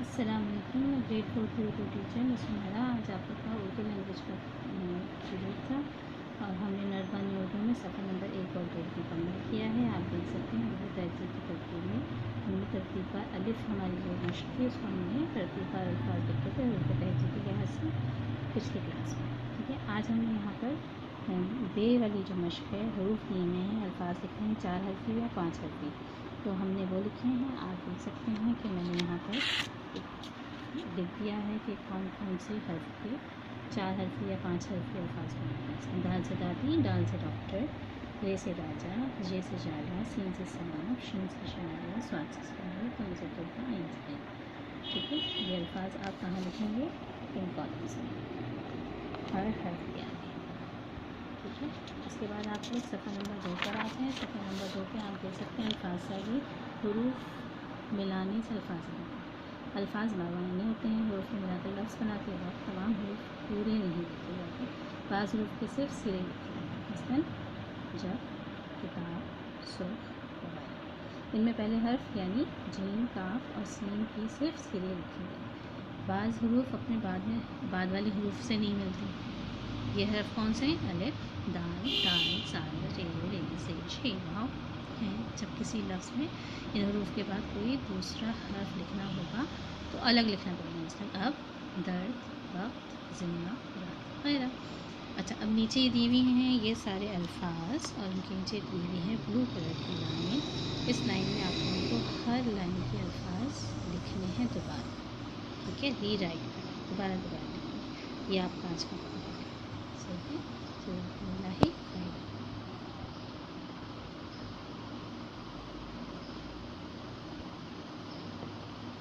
अस्सलाम वालेकुम। मैं ग्रेड 4 की उर्दू टीचर मुस्मिरा। आज आप लोग का उर्दू लैंग्वेज का पीरियड था और हमने नरबानी उर्दू में सफ़ा नंबर 1 और 2 मुकम्मल किया है। आप देख सकते हैं उर्दू तहज़ीब की तरतीब में हमने तरतीब पर अलिफ हमारी जो मश्क थी उसको हमने तरतीब पर अल्फाज लिखे थे उर्दू तहज़ीब के लिहाज से पिछली क्लास में। ठीक है, आज हमने यहाँ पर बे वाली जो मश्क है हरूफ दिए हुए हैं, अल्फाज लिखे हैं 4 हरफी या 5 हरफी, तो हमने वो लिखे हैं। आप देख सकते हैं कि मैंने यहाँ पर लिख दिया है कि कौन कौन से हर्फ के 4 हरफी या 5 हरफी अल्फाज हैं। दाल से दादी, डाल से डॉक्टर, रे से राजा, जे से जाला, सीन से सलाम, शीन से शायरा, स्वाद से स्वाद, तुम से तोहफा, आइन से आइन। ठीक है, ये अल्फाज आप कहाँ लिखेंगे? इन कॉलम्स में हर हर्फ के आगे। ठीक है, इसके बाद आप लोग सफ़ा नंबर 2 पर आते हैं। सफ़ा नंबर 2 पे आप देख सकते हैं अल्फाज से आगे हरूफ मिलाने से अल्फाज बनते हैं। अल्फाज बावानी होते हैं, हरूफ मिलाकर लफ्ज़ बनाते वक्त तमाम हरूफ पूरे नहीं लिखे जाते। बाज़ हरूफ के सिर्फ सिरे लिखे जाते हैं, मसलन जब, किताब, सुर्ख वगैरह। इनमें पहले हर्फ यानी जीम, काफ और सीन की सिर्फ सिरे लिखे गए। बाज़ हरूफ अपने बाद वाले हरूफ से नहीं मिलते। ये हर्फ कौन से हैं? अलिफ, दाल, ताल, साल, रे, रे, से, छे, वाव हैं। जब किसी लफ्ज़ में इन हरूफ के बाद कोई दूसरा हर्फ लिखना होगा तो अलग लिखना पड़ेगा, मतलब अब, दर्द, वक्त, जिंदा, रात वगैरह। अच्छा, अब नीचे ये दी हुई हैं ये सारे अल्फाज और उनके नीचे दी हुई है ब्लू कलर की लाइन। इस लाइन में आप लोगों को हर लाइन के अल्फाज लिखने हैं दोबारा। ठीक है, री राइट करना, दोबारा लिखना। ये आपका आज का सही है।